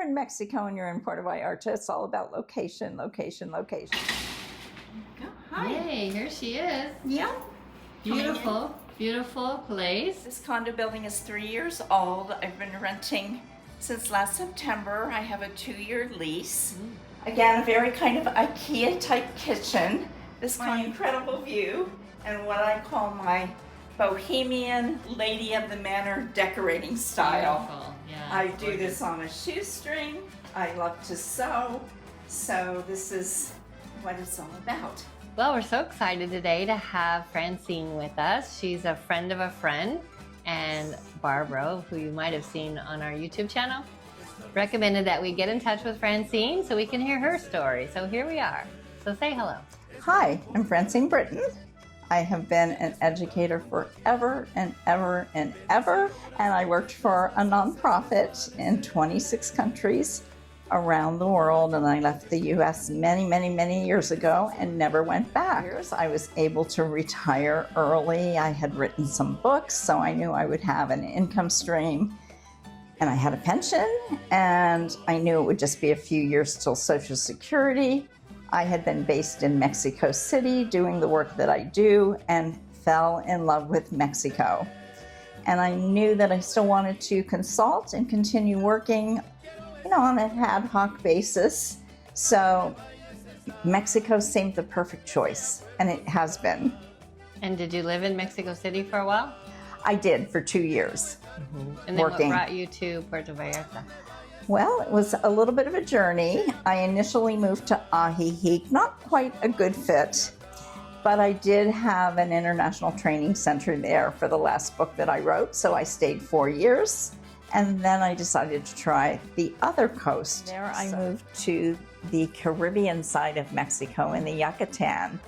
in Mexico and you're in Puerto Vallarta, it's all about location, location, location. Hi. Hey, here she is. Yeah. Beautiful, beautiful place. This condo building is 3 years old. I've been renting since last September. I have a 2-year lease. Again, a very kind of IKEA type kitchen. This my incredible view and what I call my bohemian lady of the manor decorating style. Beautiful. Yeah, I do this on a shoestring. I love to sew. So this is what it's all about. Well, we're so excited today to have Francine with us. She's a friend of a friend, and Barbara, who you might have seen on our YouTube channel, recommended that we get in touch with Francine so we can hear her story. So here we are. So say hello. Hi, I'm Francine Britton. I have been an educator forever and ever and ever, and I worked for a nonprofit in 26 countries around the world, and I left the U.S. many years ago and never went back. I was able to retire early. I had written some books, so I knew I would have an income stream, and I had a pension, and I knew it would just be a few years till Social Security. I had been based in Mexico City doing the work that I do and fell in love with Mexico. And I knew that I still wanted to consult and continue working, on an ad hoc basis. So Mexico seemed the perfect choice, and it has been. And did you live in Mexico City for a while? I did for 2 years. And then working. What brought you to Puerto Vallarta? Well, it was a little bit of a journey. I initially moved to Ajijic, not quite a good fit, but I did have an international training center there for the last book that I wrote, so I stayed 4 years. And then I decided to try the other coast. There I moved to the Caribbean side of Mexico in the Yucatan,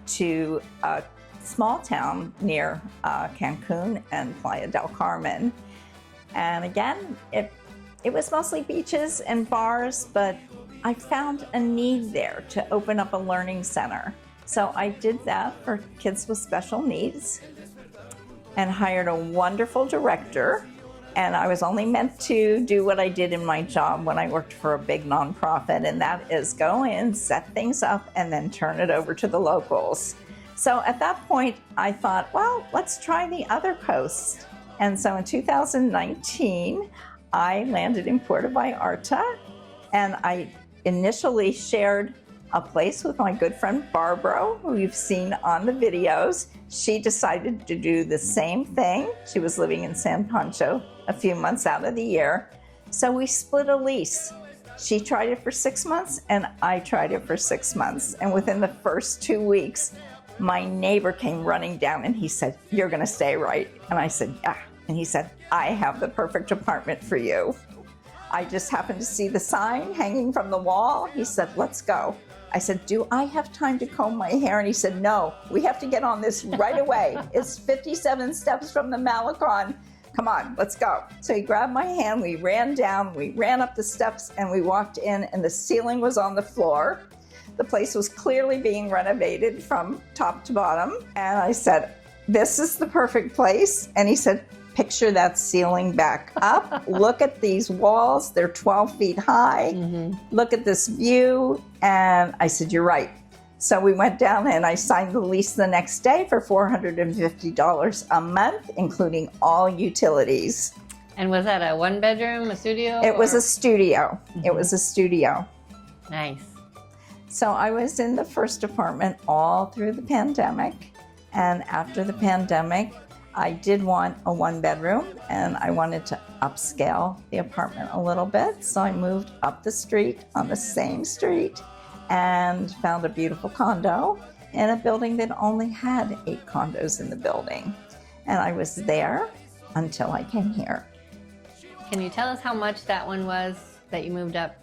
to a small town near Cancun and Playa del Carmen. And again, it was mostly beaches and bars, but I found a need there to open up a learning center. So I did that for kids with special needs and hired a wonderful director. And I was only meant to do what I did in my job when I worked for a big nonprofit, and that is go in, set things up, and then turn it over to the locals. So at that point, I thought, well, let's try the other coast. And so in 2019, I landed in Puerto Vallarta, and I initially shared a place with my good friend Barbara, who you've seen on the videos. She decided to do the same thing. She was living in San Pancho a few months out of the year. So we split a lease. She tried it for 6 months, and I tried it for 6 months. And within the first 2 weeks, my neighbor came running down and he said, "You're gonna stay, right?" And I said, "Yeah." And he said, "I have the perfect apartment for you." I just happened to see the sign hanging from the wall. He said, "Let's go." I said, "Do I have time to comb my hair?" And he said, "No, we have to get on this right away. It's 57 steps from the Malecon. Come on, let's go." So he grabbed my hand, we ran down, we ran up the steps, and we walked in, and the ceiling was on the floor. The place was clearly being renovated from top to bottom. And I said, "This is the perfect place." And he said, "Picture that ceiling back up. Look at these walls. They're 12 feet high. Look at this view." And I said, "You're right." So we went down and I signed the lease the next day for $450 a month, including all utilities. And was that a one bedroom, a studio? It was a studio. It was a studio. Nice. So I was in the first apartment all through the pandemic. And after the pandemic, I did want a one bedroom, and I wanted to upscale the apartment a little bit. So I moved up the street on the same street and found a beautiful condo in a building that only had 8 condos in the building. And I was there until I came here. Can you tell us how much that one was that you moved up?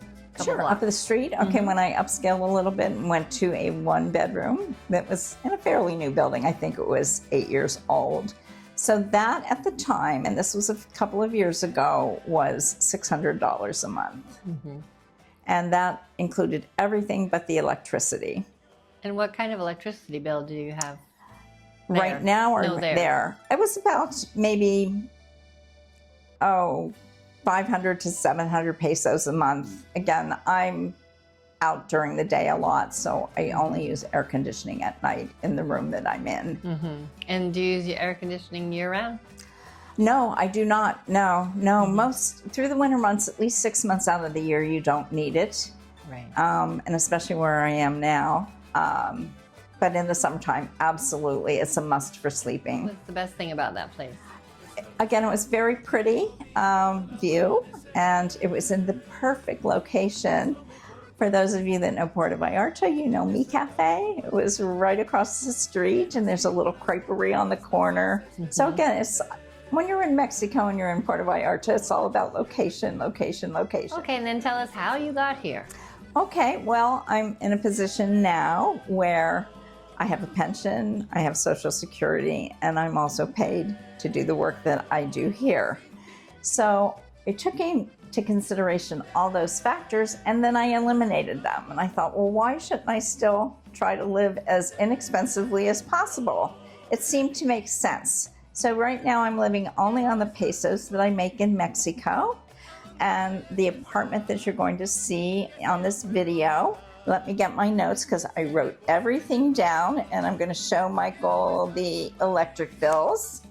Sure, up the street. Okay, when I upscaled a little bit and went to a one bedroom that was in a fairly new building. I think it was 8 years old. So that at the time, and this was a couple of years ago, was $600 a month. And that included everything but the electricity. And what kind of electricity bill do you have there? Right now or no, there? It was about maybe, 500 to 700 pesos a month. Again, I'm out during the day a lot, so I only use air conditioning at night in the room that I'm in. And do you use your air conditioning year-round? No, I do not. No. Most through the winter months, at least 6 months out of the year, you don't need it. Right. And especially where I am now. But in the summertime, absolutely, it's a must for sleeping. What's the best thing about that place? Again, it was very pretty view, and it was in the perfect location. For those of you that know Puerto Vallarta, you know Mi Cafe. It was right across the street, and there's a little creperie on the corner. So again, it's when you're in Mexico and you're in Puerto Vallarta, it's all about location, location, location. Okay, and then tell us how you got here. Okay, well, I'm in a position now where I have a pension, I have Social Security, and I'm also paid to do the work that I do here. So it took into consideration all those factors, and then I eliminated them. And I thought, well, why shouldn't I still try to live as inexpensively as possible? It seemed to make sense. So right now I'm living only on the pesos that I make in Mexico. And the apartment that you're going to see on this video, let me get my notes because I wrote everything down, and I'm going to show Michael the electric bills.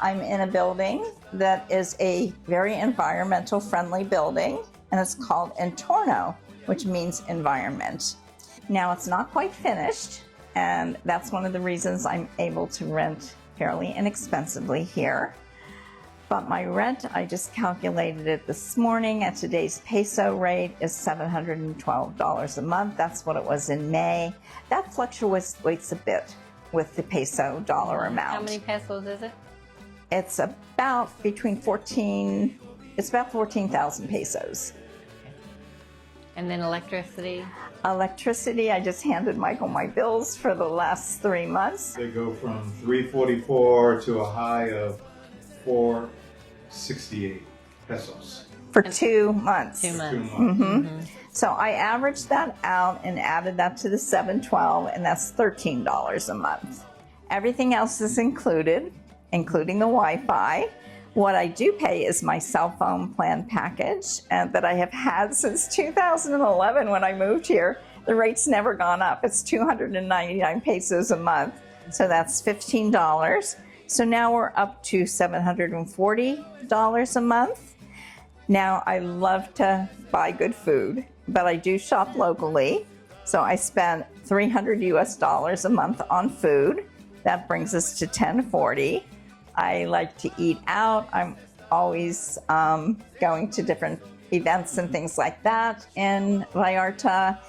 I'm in a building that is a very environmental friendly building, and it's called Entorno, which means environment. Now it's not quite finished, and that's one of the reasons I'm able to rent fairly inexpensively here. But my rent, I just calculated it this morning at today's peso rate, is $712 a month. That's what it was in May. That fluctuates a bit with the peso dollar amount. How many pesos is it? It's about it's about 14,000 pesos. And then electricity? Electricity, I just handed Michael my bills for the last 3 months. They go from 344 to a high of 468 pesos. For 2 months. 2 months. 2 months. So I averaged that out and added that to the 712, and that's $13 a month. Everything else is included, including the Wi-Fi. What I do pay is my cell phone plan package that I have had since 2011 when I moved here. The rate's never gone up. It's 299 pesos a month, so that's $15. So now we're up to $740 a month. Now I love to buy good food, but I do shop locally. So I spend $300 US a month on food. That brings us to $1040. I like to eat out. I'm always going to different events and things like that in Vallarta,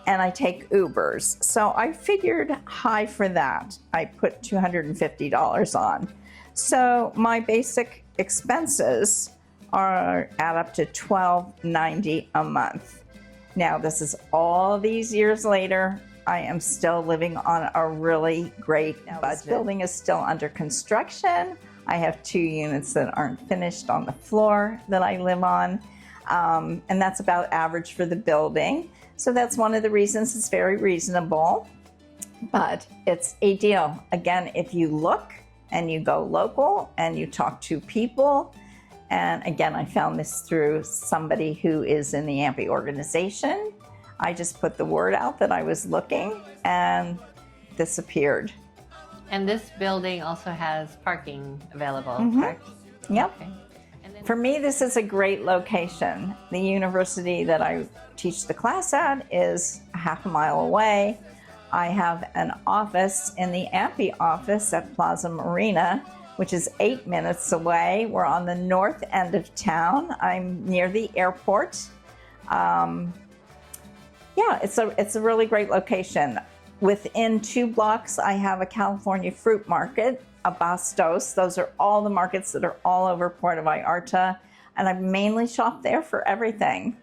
and I take Ubers. So I figured high for that. I put $250 on. So my basic expenses add up to $12.90 a month. Now, this is all these years later. I am still living on a really great budget. This building is still under construction. I have 2 units that aren't finished on the floor that I live on, and that's about average for the building. So that's one of the reasons it's very reasonable, but it's a deal. Again, if you look and you go local and you talk to people, and again, I found this through somebody who is in the AMPI organization. I just put the word out that I was looking, and this appeared. And this building also has parking available, correct? Yep. Okay. And then For me, this is a great location. The university that I teach the class at is a half a mile away. I have an office in the AMPI office at Plaza Marina, which is 8 minutes away. We're on the north end of town. I'm near the airport. Yeah, it's a really great location. Within 2 blocks, I have a California fruit market, Abastos. Those are all the markets that are all over Puerto Vallarta, and I mainly shop there for everything.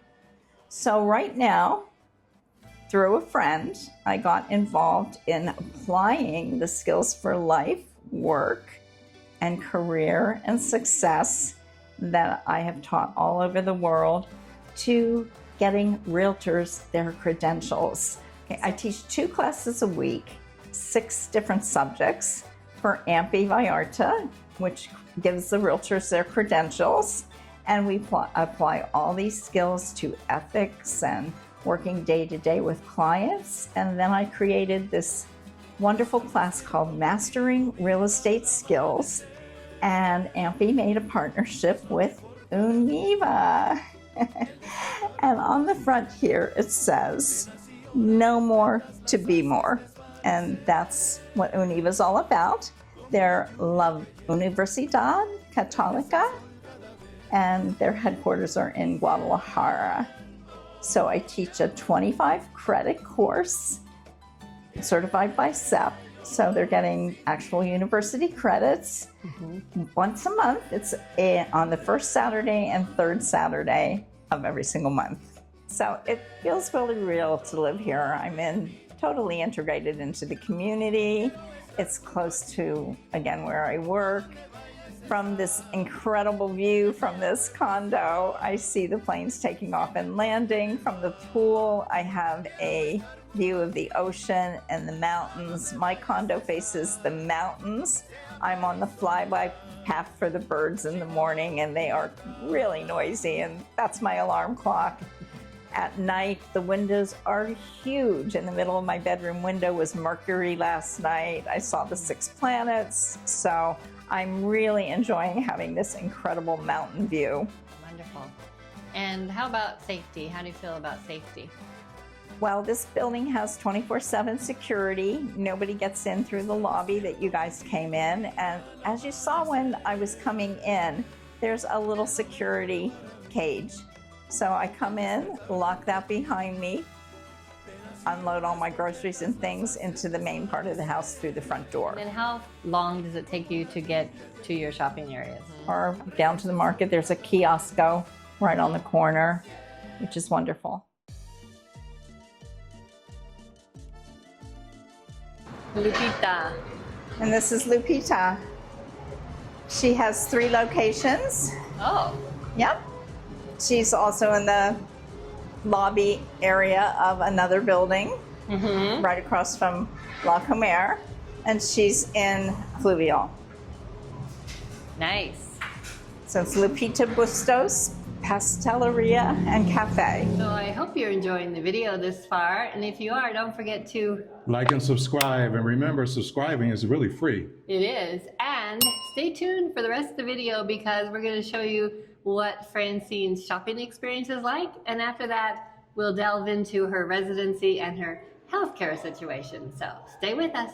So right now, through a friend, I got involved in applying the skills for life, work, and career and success that I have taught all over the world to getting realtors their credentials. Okay, I teach 2 classes a week, 6 different subjects for AMPI Vallarta, which gives the realtors their credentials. And we apply all these skills to ethics and working day to day with clients. And then I created this wonderful class called Mastering Real Estate Skills. And Ampy made a partnership with Univa. And on the front here, it says, "Know more to be more." And that's what Univa is all about. They're La Universidad Católica, and their headquarters are in Guadalajara. So I teach a 25 credit course certified by SEP. So they're getting actual university credits once a month. It's on the first Saturday and third Saturday of every single month. So it feels really real to live here. I'm totally integrated into the community. It's close to, again, where I work. From this incredible view from this condo, I see the planes taking off and landing. From the pool, I have a view of the ocean and the mountains. My condo faces the mountains. I'm on the flyby path for the birds in the morning, and they are really noisy, and that's my alarm clock. At night, the windows are huge. In the middle of my bedroom window was Mercury last night. I saw the 6 planets. So I'm really enjoying having this incredible mountain view. Wonderful. And how about safety? How do you feel about safety? Well, this building has 24/7 security. Nobody gets in through the lobby that you guys came in. And as you saw when I was coming in, there's a little security cage. So I come in, lock that behind me, unload all my groceries and things into the main part of the house through the front door. And how long does it take you to get to your shopping areas? Or down to the market, there's a kiosco right on the corner, which is wonderful. Lupita. And this is Lupita. She has 3 locations. Oh, Yep. She's also in the lobby area of another building right across from La Comer, and she's in Fluvial. nice. So it's Lupita Bustos Pasteleria and Cafe. So I hope you're enjoying the video this far. And if you are, don't forget to Like and subscribe, and remember, subscribing is really free. It is. And stay tuned for the rest of the video because we're going to show you what Francine's shopping experience is like. And after that, we'll delve into her residency and her healthcare situation. So stay with us.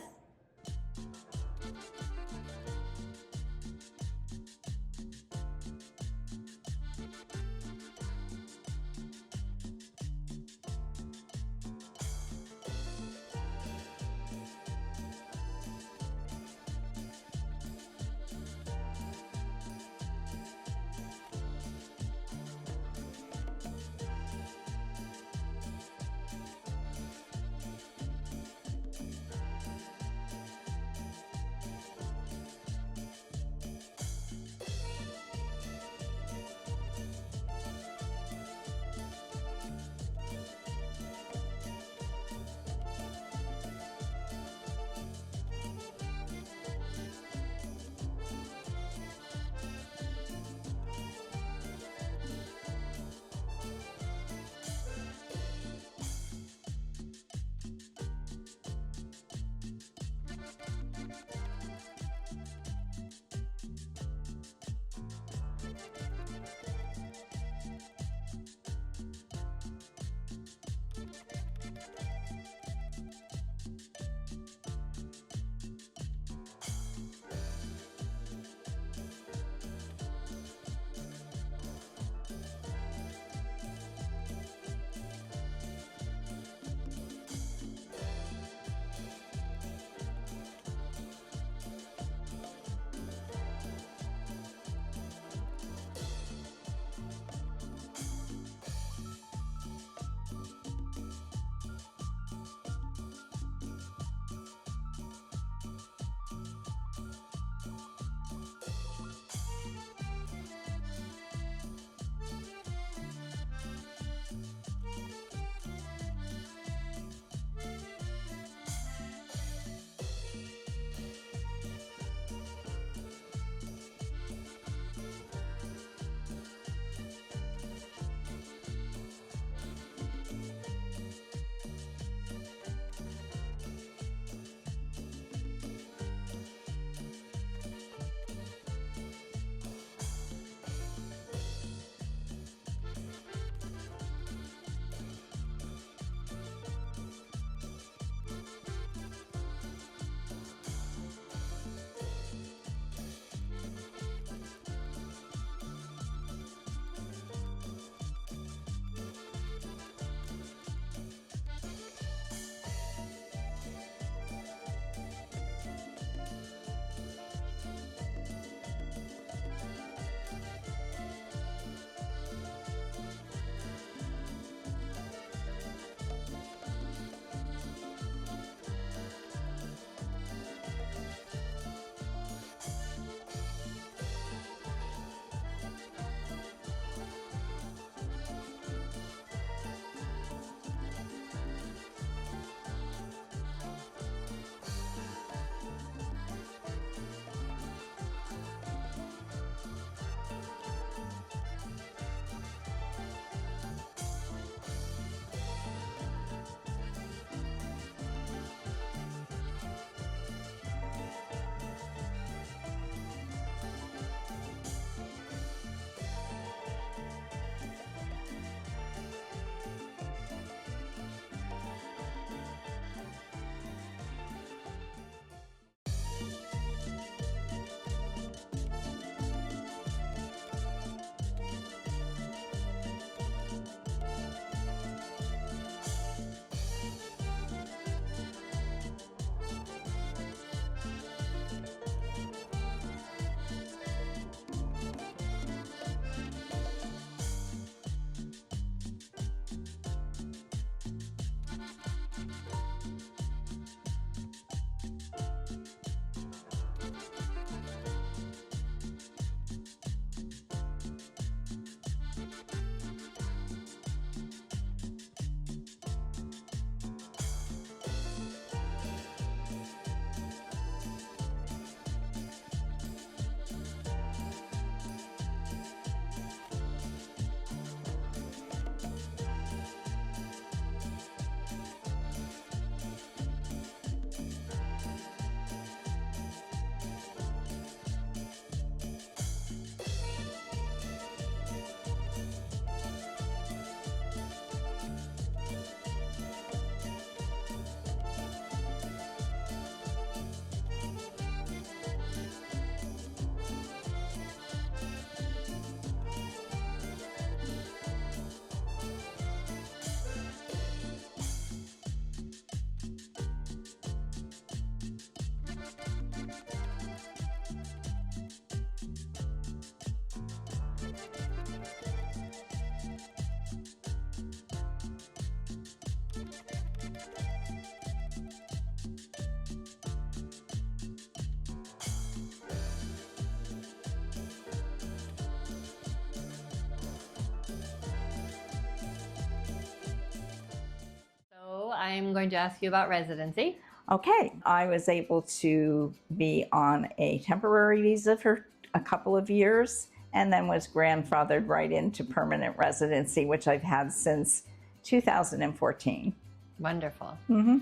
I'm going to ask you about residency. Okay, I was able to be on a temporary visa for a couple of years and then was grandfathered right into permanent residency, which I've had since 2014. Wonderful. Mm-hmm.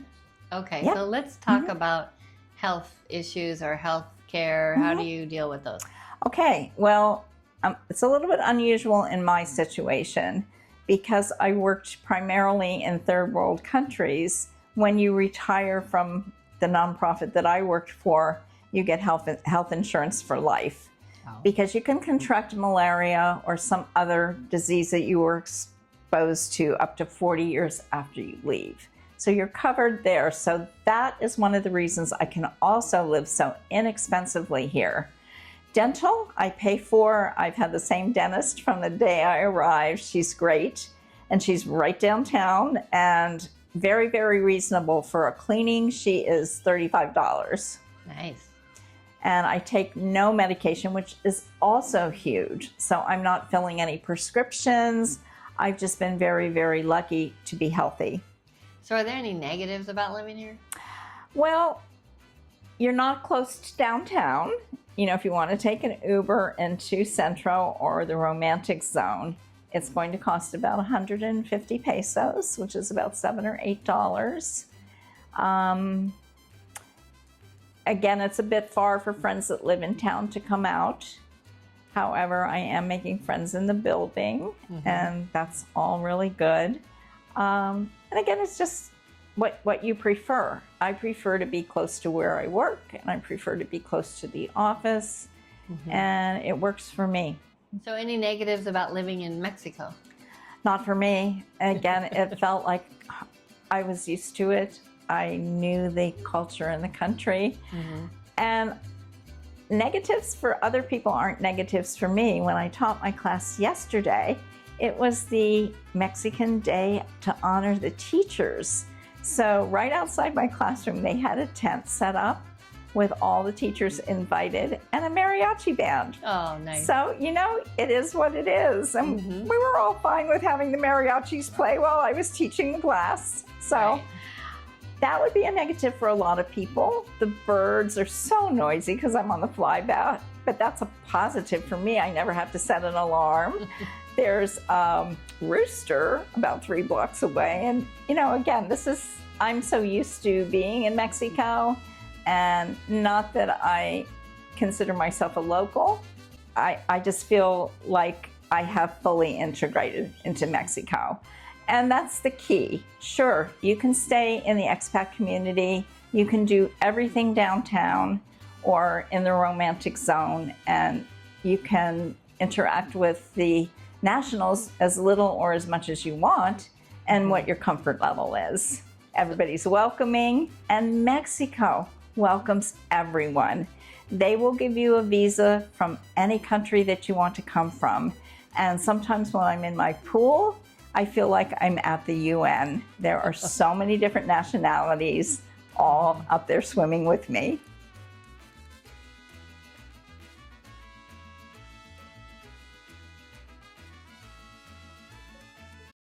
Okay, Yep. so let's talk about health issues or health care. How do you deal with those? Okay, well, it's a little bit unusual in my situation because I worked primarily in third world countries. When you retire from the nonprofit that I worked for, you get health insurance for life. Oh. Because you can contract malaria or some other disease that you were exposed to up to 40 years after you leave. So you're covered there. So that is one of the reasons I can also live so inexpensively here. Dental, I pay for. I've had the same dentist from the day I arrived. She's great. And she's right downtown and very, very reasonable. For a cleaning, she is $35. Nice. And I take no medication, which is also huge. So I'm not filling any prescriptions. I've just been very, very lucky to be healthy. So are there any negatives about living here? Well, you're not close to downtown. You know, if you want to take an Uber into Centro or the Romantic Zone, it's going to cost about 150 pesos, which is about $7 or $8. Again, it's a bit far for friends that live in town to come out. However, I am making friends in the building, and that's all really good. And again, it's just what you prefer. I prefer to be close to where I work, and I prefer to be close to the office, and it works for me. So any negatives about living in Mexico? Not for me. Again, it felt like I was used to it. I knew the culture in the country. And negatives for other people aren't negatives for me. When I taught my class yesterday, it was the Mexican Day to honor the teachers. So right outside my classroom, they had a tent set up with all the teachers invited and a mariachi band. Oh, nice. So, you know, it is what it is. And we were all fine with having the mariachis play while I was teaching the class. So that would be a negative for a lot of people. The birds are so noisy because I'm on the flyback, but that's a positive for me. I never have to set an alarm. There's rooster about 3 blocks away. And, you know, again, I'm so used to being in Mexico, and not that I consider myself a local. I just feel like I have fully integrated into Mexico. And that's the key. Sure, you can stay in the expat community. You can do everything downtown or in the Romantic Zone, and you can interact with the nationals as little or as much as you want and what your comfort level is. Everybody's welcoming, and Mexico welcomes everyone. They will give you a visa from any country that you want to come from. And sometimes when I'm in my pool, I feel like I'm at the UN. There are so many different nationalities all up there swimming with me.